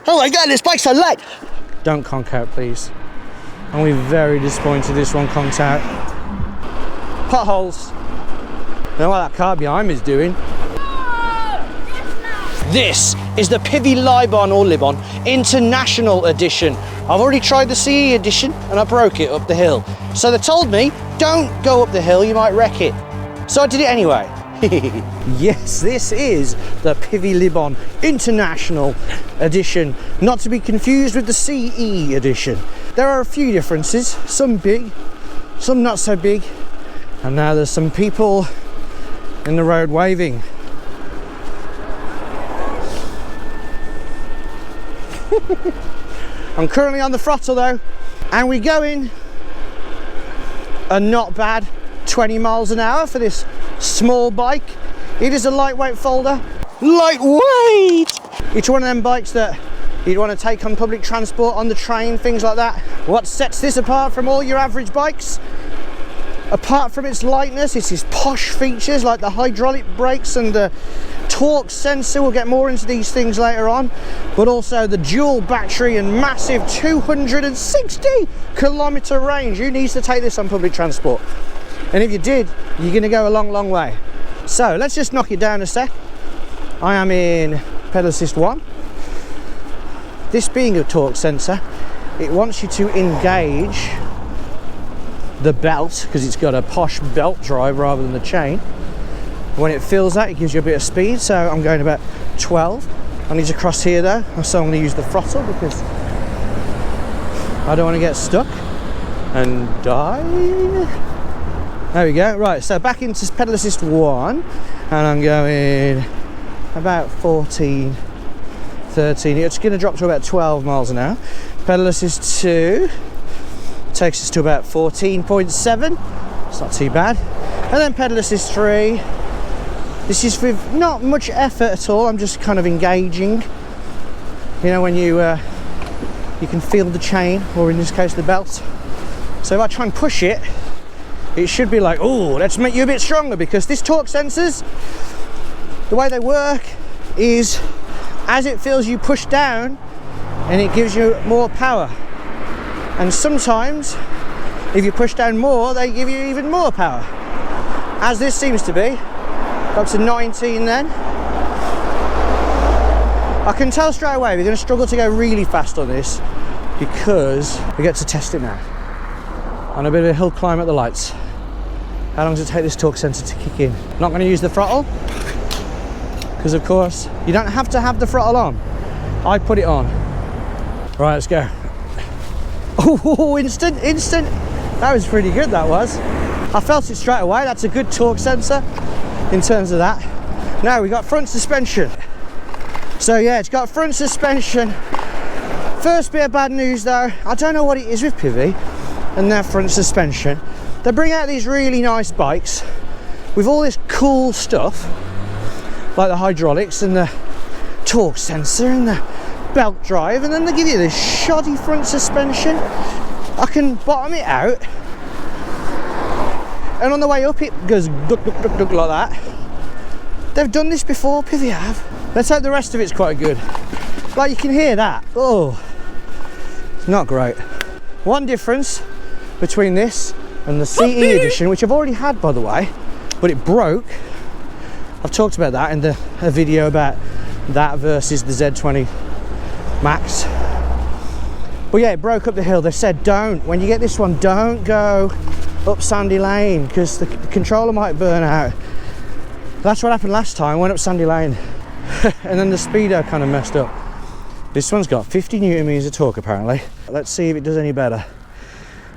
Oh my god, this bike's so light! Don't conk out, please. I'm going to be very disappointed this one conks out. Potholes. I don't know what that car behind me is doing. This is the PVY Libon or Libon International Edition. I've already tried the CE Edition and I broke it up the hill. So they told me, don't go up the hill, you might wreck it. So I did it anyway. Yes, this is the PVY Libon International Edition, not to be confused with the CE Edition. There are a few differences, some big, some not so big, and now there's some people in the road waving. I'm currently on the throttle though, and we're going a not bad 20 miles an hour for this small bike. It is a lightweight folder. Lightweight! It's one of them bikes that you'd want to take on public transport, on the train, things like that. What sets this apart from all your average bikes? Apart from its lightness, it's its posh features like the hydraulic brakes and the torque sensor. We'll get more into these things later on, but also the dual battery and massive 260 kilometer range. Who needs to take this on public transport? And if you did, you're going to go a long way. So let's just knock it down a sec. I am in pedal assist 1. This being a torque sensor, it wants you to engage the belt because it's got a posh belt drive rather than the chain. When it feels that, it gives you a bit of speed. So I'm going about 12. I need to cross here though, so I'm going to use the throttle because I don't want to get stuck and die. There we go. Right, so back into pedal assist 1, and I'm going about 14, 13. It's going to drop to about 12 miles an hour. Pedal assist 2 takes us to about 14.7. It's not too bad. And then pedal assist 3. This is with not much effort at all. I'm just kind of engaging. You know, when you can feel the chain, or in this case the belt. So if I try and push it, it should be like, oh, let's make you a bit stronger, because this torque sensors, the way they work is as it feels you push down and it gives you more power. And sometimes if you push down more, they give you even more power, as this seems to be. Up to 19 then. I can tell straight away we're going to struggle to go really fast on this because we get to test it now on a bit of a hill climb at the lights. How long does it take this torque sensor to kick in? I'm not going to use the throttle because of course you don't have to have the throttle on. I put it on. Right, let's go. Oh, instant. That was pretty good, that was. I felt it straight away. That's a good torque sensor in terms of that. Now we got front suspension. So yeah, it's got front suspension. First bit of bad news though, I don't know what it is with PVY and their front suspension. They bring out these really nice bikes with all this cool stuff like the hydraulics and the torque sensor and the belt drive, and then they give you this shoddy front suspension. I can bottom it out, and on the way up it goes duck, duck, duck, duck like that. They've done this before, PVY have. Let's hope the rest of it's quite good. Like, you can hear that. Oh, it's not great. One difference between this and the CE Edition, which I've already had by the way, but it broke. I've talked about that in a video about that versus the Z20 Max. But yeah, it broke up the hill. They said when you get this one, don't go up Sandy Lane because the controller might burn out. That's what happened last time. I went up Sandy Lane and then the speedo kind of messed up. This one's got 50 newton meters of torque apparently. Let's see if it does any better.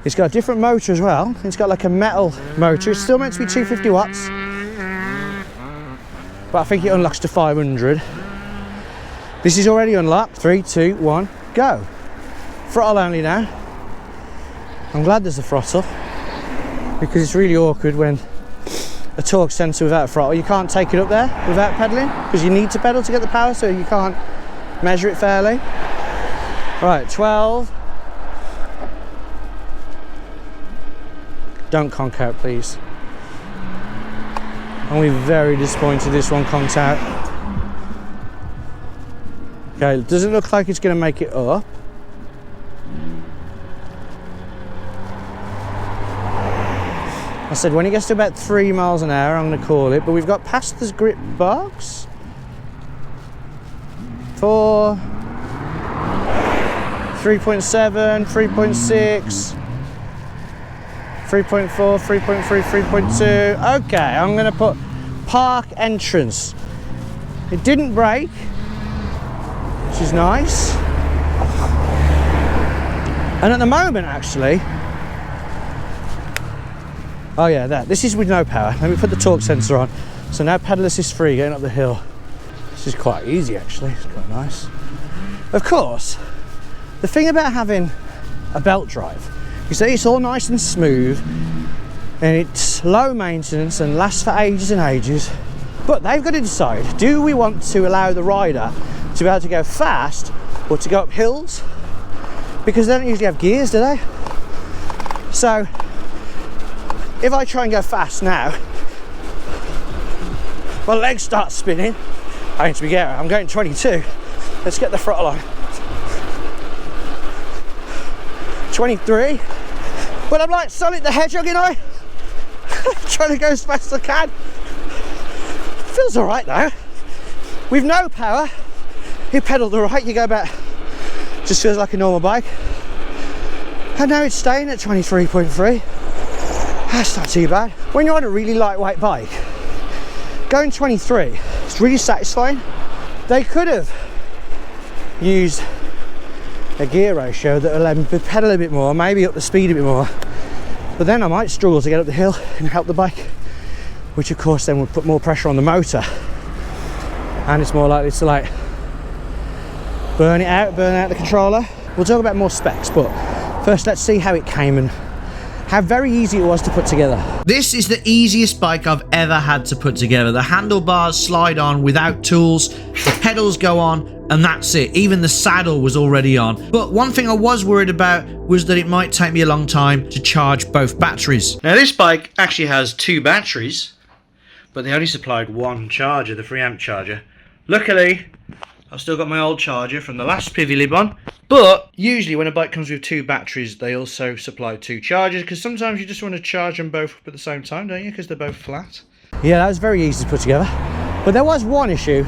It's got a different motor as well. It's got like a metal motor. It's still meant to be 250 watts, but I think it unlocks to 500. This is already unlocked. 3, 2, 1, go. Throttle only now. I'm glad there's a throttle because it's really awkward when a torque sensor without a throttle. You can't take it up there without pedaling because you need to pedal to get the power, so you can't measure it fairly. Right, 12. Don't conk out, please. I'm going to be very disappointed this one conks out. Okay, it doesn't look like it's going to make it up. I said when it gets to about 3 miles an hour, I'm going to call it, but we've got past this grip box. 4, 3.7, 3.6, 3.4, 3.3, 3.2. Okay, I'm going to put park entrance. It didn't break, which is nice. And at the moment, actually, oh yeah, this is with no power. Let me put the torque sensor on. So now pedal assist free going up the hill. This is quite easy actually, it's quite nice. Of course, the thing about having a belt drive is that it's all nice and smooth and it's low maintenance and lasts for ages and ages. But they've got to decide, do we want to allow the rider to be able to go fast or to go up hills? Because they don't usually have gears, do they? So if I try and go fast now, my legs start spinning. I need to be careful. I'm going 22. Let's get the throttle on. 23. But I'm like Sonic the Hedgehog, you know? Trying to go as fast as I can. Feels alright though. With no power, you pedal the right, you go about, just feels like a normal bike. And now it's staying at 23.3. That's not too bad. When you're on a really lightweight bike, going 23, it's really satisfying. They could have used a gear ratio that allowed me to pedal a bit more, maybe up the speed a bit more. But then I might struggle to get up the hill and help the bike, which of course then would put more pressure on the motor. And it's more likely to like burn out the controller. We'll talk about more specs, but first let's see how it came and how very easy it was to put together. This is the easiest bike I've ever had to put together. The handlebars slide on without tools, the pedals go on, and that's it. Even the saddle was already on. But one thing I was worried about was that it might take me a long time to charge both batteries. Now this bike actually has 2 batteries, but they only supplied 1 charger, the 3 amp charger. Luckily, I've still got my old charger from the last PVY Libon, but usually when a bike comes with 2 batteries, they also supply 2 chargers, because sometimes you just want to charge them both up at the same time, don't you? Because they're both flat. Yeah, that was very easy to put together. But there was one issue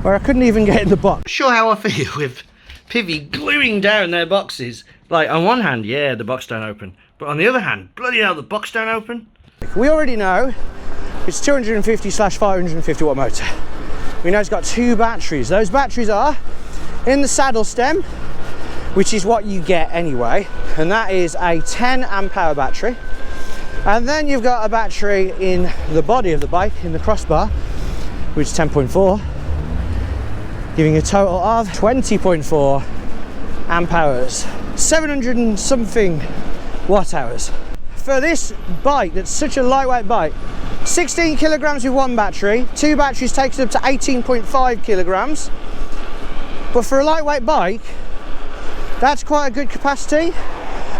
where I couldn't even get in the box. Sure how I feel with PVY gluing down their boxes. Like, on one hand, yeah, the box don't open. But on the other hand, bloody hell, the box don't open. We already know it's 250/550 watt motor. We know it's got 2 batteries. Those batteries are in the saddle stem, which is what you get anyway, and that is a 10 amp hour battery. And then you've got a battery in the body of the bike, in the crossbar, which is 10.4, giving a total of 20.4 amp hours, 700 and something watt hours. For this bike, that's such a lightweight bike, 16 kilograms with 1 battery, 2 batteries takes it up to 18.5 kilograms. But for a lightweight bike, that's quite a good capacity.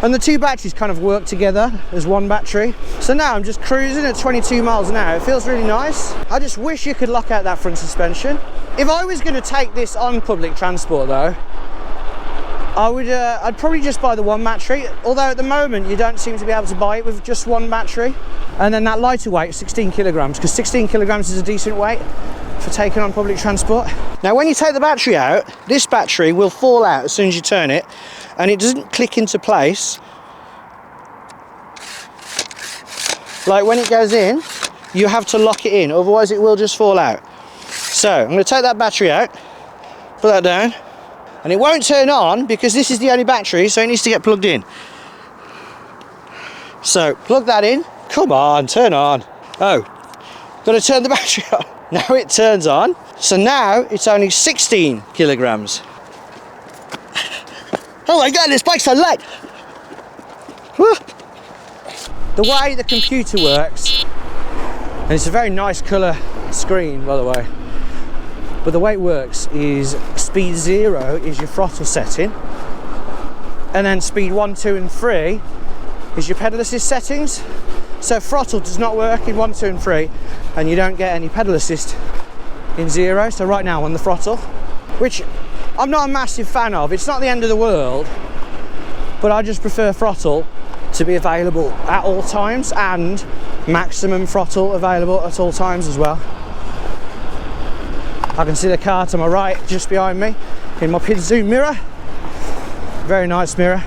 And the 2 batteries kind of work together as 1 battery. So now I'm just cruising at 22 miles an hour. It feels really nice. I just wish you could lock out that front suspension. If I was going to take this on public transport though, I'd probably just buy the 1 battery, although at the moment you don't seem to be able to buy it with just 1 battery. And then that lighter weight, 16 kilograms, because 16 kilograms is a decent weight for taking on public transport. Now when you take the battery out, this battery will fall out as soon as you turn it, and it doesn't click into place. Like when it goes in, you have to lock it in, otherwise it will just fall out. So I'm going to take that battery out, put that down, and it won't turn on because this is the only battery, so it needs to get plugged in. So plug that in. Come on, turn on. Oh, got to turn the battery on. Now it turns on. So now it's only 16 kilograms. Oh my God, this bike's so light. Woo. The way the computer works, and it's a very nice colour screen by the way, but the way it works is speed 0 is your throttle setting, and then speed 1, 2 and 3 is your pedal assist settings. So throttle does not work in 1, 2 and 3, and you don't get any pedal assist in 0. So right now I'm on the throttle, which I'm not a massive fan of. It's not the end of the world, but I just prefer throttle to be available at all times, and maximum throttle available at all times as well. I can see the car to my right just behind me in my Pidzoom Mirror. Very nice mirror.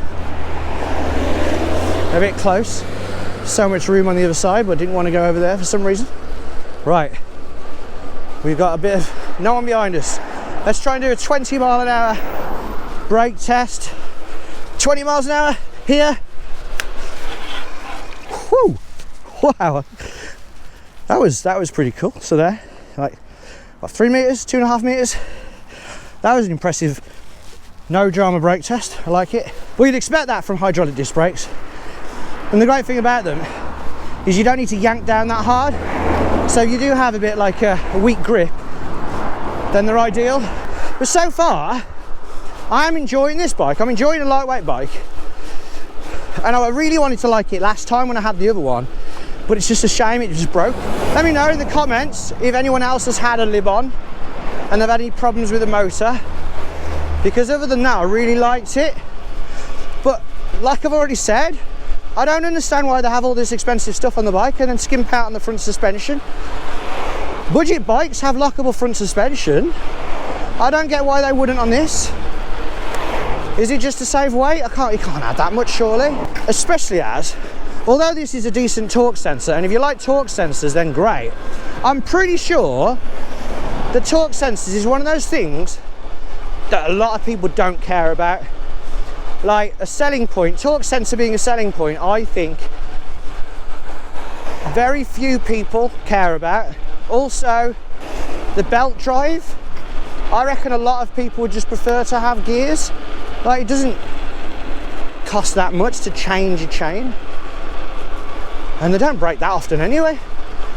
A bit close. So much room on the other side, but didn't want to go over there for some reason. Right, we've got a bit of no one behind us. Let's try and do a 20 mile an hour brake test. 20 miles an hour here. Whew. Wow, that was pretty cool. So there, like, what, 3 meters, 2.5 meters. That was an impressive, no drama brake test. I like it. Well, you'd expect that from hydraulic disc brakes. And the great thing about them is you don't need to yank down that hard. So if you do have a bit like a weak grip, then they're ideal. But so far, I am enjoying this bike. I'm enjoying a lightweight bike. And I really wanted to like it last time when I had the other one, but it's just a shame it just broke. Let me know in the comments if anyone else has had a Libon and they've had any problems with the motor, because other than that, I really liked it. But like I've already said, I don't understand why they have all this expensive stuff on the bike and then skimp out on the front suspension. Budget bikes have lockable front suspension. I don't get why they wouldn't on this. Is it just to save weight? You can't add that much, surely. Especially as, although this is a decent torque sensor, and if you like torque sensors, then great. I'm pretty sure the torque sensors is one of those things that a lot of people don't care about. Like a selling point, torque sensor being a selling point, I think very few people care about. Also, the belt drive, I reckon a lot of people would just prefer to have gears. Like, it doesn't cost that much to change a chain, and they don't break that often anyway,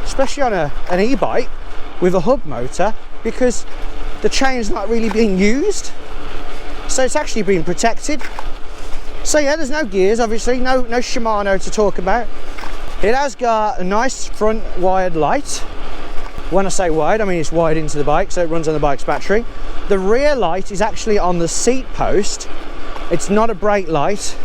especially on an e-bike with a hub motor, because the chain's not really being used, so it's actually being protected. So yeah, there's no gears, obviously, no Shimano to talk about. It has got a nice front wired light. When I say wide, I mean it's wired into the bike, so it runs on the bike's battery. The rear light is actually on the seat post. It's not a brake light,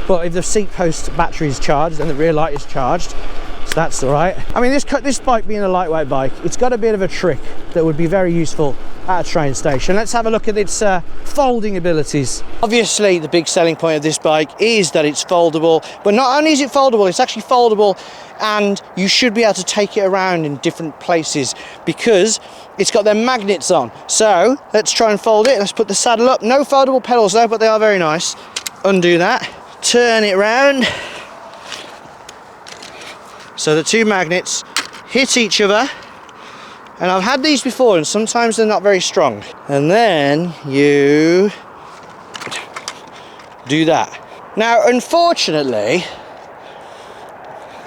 but if the seat post battery is charged, then the rear light is charged, so that's all right. I mean, this bike being a lightweight bike, it's got a bit of a trick that would be very useful at a train station. Let's have a look at its folding abilities. Obviously, the big selling point of this bike is that it's foldable, but not only is it foldable, it's actually foldable, and you should be able to take it around in different places because it's got their magnets on. So let's try and fold it. Let's put the saddle up. No foldable pedals though, but they are very nice. Undo that, turn it round, so the two magnets hit each other. And I've had these before, and sometimes they're not very strong. And then you do that. Now, unfortunately,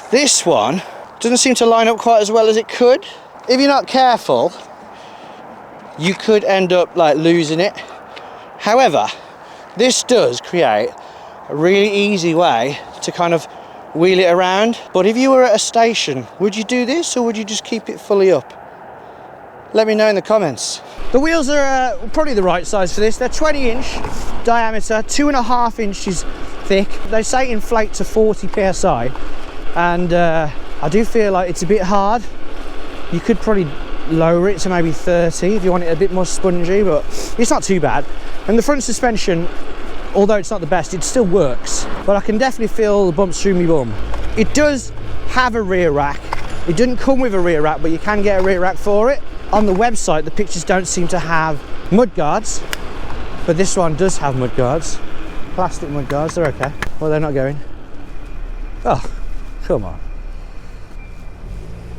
this one doesn't seem to line up quite as well as it could. If you're not careful, you could end up like losing it. However, this does create a really easy way to kind of wheel it around. But if you were at a station, would you do this, or would you just keep it fully up? Let me know in the comments. The wheels are probably the right size for this. They're 20-inch diameter, 2.5 inches thick. They say inflate to 40 psi, and I do feel like it's a bit hard. You could probably lower it to maybe 30 if you want it a bit more spongy, but it's not too bad. And the front suspension, although it's not the best, it still works. But I can definitely feel the bumps through my bum. It does have a rear rack. It didn't come with a rear rack, but you can get a rear rack for it. On the website, the pictures don't seem to have mud guards, but this one does have mud guards. Plastic mud guards, they're okay. Well, they're not going. Oh, come on.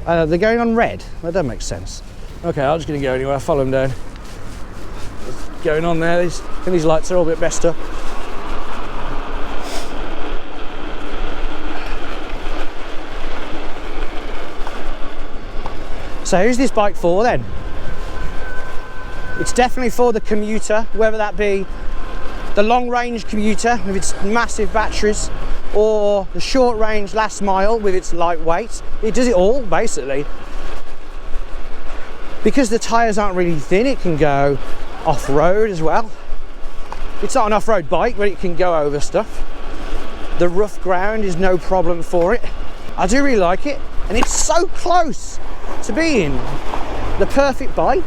They're going on red. That doesn't make sense. Okay, I'm just going to go anyway. I'll follow them down. What's going on there? I think these lights are all a bit messed up. So who's this bike for then? It's definitely for the commuter, whether that be the long range commuter with its massive batteries, or the short range last mile with its lightweight. It does it all basically. Because the tyres aren't really thin, it can go off-road as well. It's not an off-road bike, but it can go over stuff. The rough ground is no problem for it. I do really like it, and it's so close to being the perfect bike,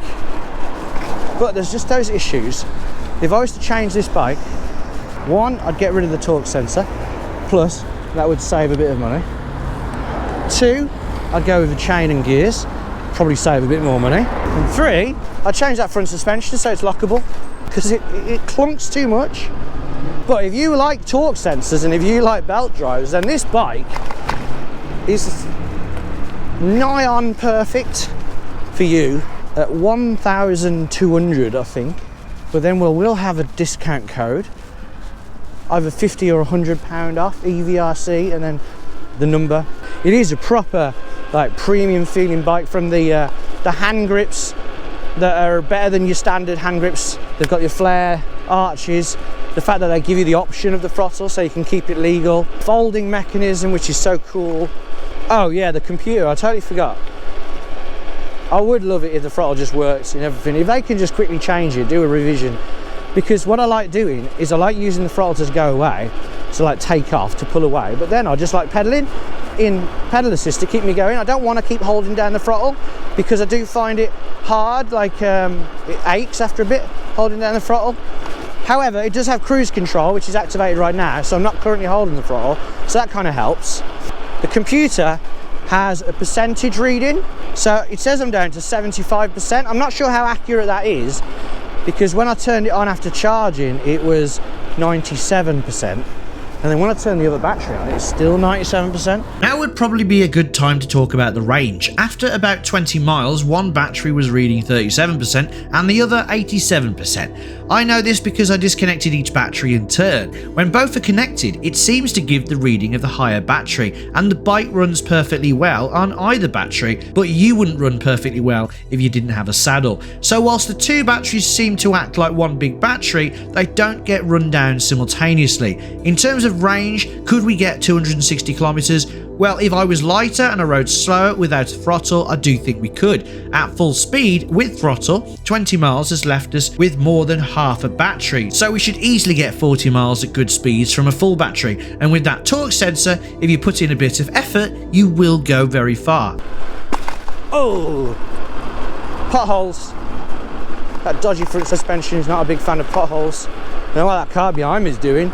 but there's just those issues. If I was to change this bike, one, I'd get rid of the torque sensor, plus that would save a bit of money. Two, I'd go with the chain and gears, probably save a bit more money. And three, I'd change that front suspension so it's lockable, because it clunks too much. But if you like torque sensors and if you like belt drives, then this bike is nigh on perfect for you at 1,200, I think. But then we'll have a discount code, either 50 or £100 off, e-VRC, and then the number. It is a proper like premium feeling bike, from the hand grips that are better than your standard hand grips. They've got your flare arches, the fact that they give you the option of the throttle so you can keep it legal, folding mechanism, which is so cool. Oh yeah, the computer, I totally forgot. I would love it if the throttle just works and everything. If they can just quickly change it, do a revision. Because what I like doing is I like using the throttle to go away, so like take off, to pull away. But then I just like pedaling in pedal assist to keep me going. I don't want to keep holding down the throttle, because I do find it hard, like it aches after a bit, holding down the throttle. However, it does have cruise control, which is activated right now, so I'm not currently holding the throttle, so that kind of helps. The computer has a percentage reading, so it says I'm down to 75%. I'm not sure how accurate that is, because when I turned it on after charging, it was 97%. And then when I turn the other battery on, it's still 97%. Now would probably be a good time to talk about the range. After about 20 miles, one battery was reading 37% and the other 87%. I know this because I disconnected each battery in turn. When both are connected, it seems to give the reading of the higher battery, and the bike runs perfectly well on either battery, but you wouldn't run perfectly well if you didn't have a saddle. So whilst the two batteries seem to act like one big battery, they don't get run down simultaneously. In terms of range, could we get 260 kilometers? Well, if I was lighter and I rode slower without a throttle, I do think we could. At full speed with throttle, 20 miles has left us with more than half a battery, so we should easily get 40 miles at good speeds from a full battery. And with that torque sensor, if you put in a bit of effort, you will go very far. Oh, potholes. That dodgy front suspension is not a big fan of potholes. I know what that car behind me is doing.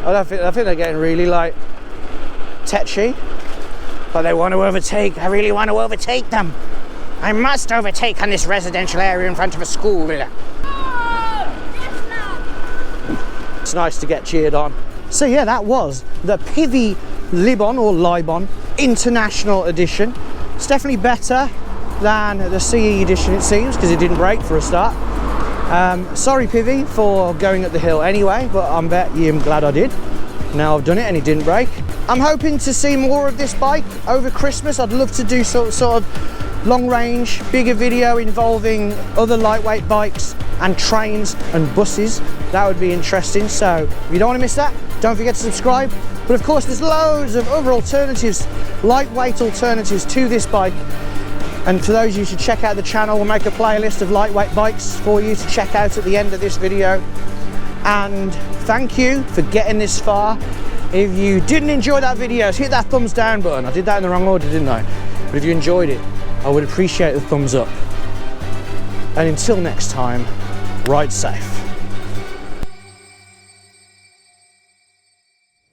I think they're getting really like tetchy, but they want to overtake. I really want to overtake them. I must overtake on this residential area in front of a school. It's nice to get cheered on. So yeah, that was the PVY Libon, or Libon International Edition. It's definitely better than the CE Edition, it seems, because it didn't break for a start. Sorry PVY for going up the hill anyway, but I bet you I'm glad I did. Now I've done it and it didn't break. I'm hoping to see more of this bike over Christmas. I'd love to do sort of long range, bigger video involving other lightweight bikes and trains and buses. That would be interesting. So if you don't want to miss that, don't forget to subscribe. But of course, there's loads of other alternatives, lightweight alternatives to this bike. And for those of you should check out the channel, we'll make a playlist of lightweight bikes for you to check out at the end of this video. And thank you for getting this far. If you didn't enjoy that video, hit that thumbs down button. I did that in the wrong order, didn't I? But if you enjoyed it, I would appreciate the thumbs up. And until next time, ride safe.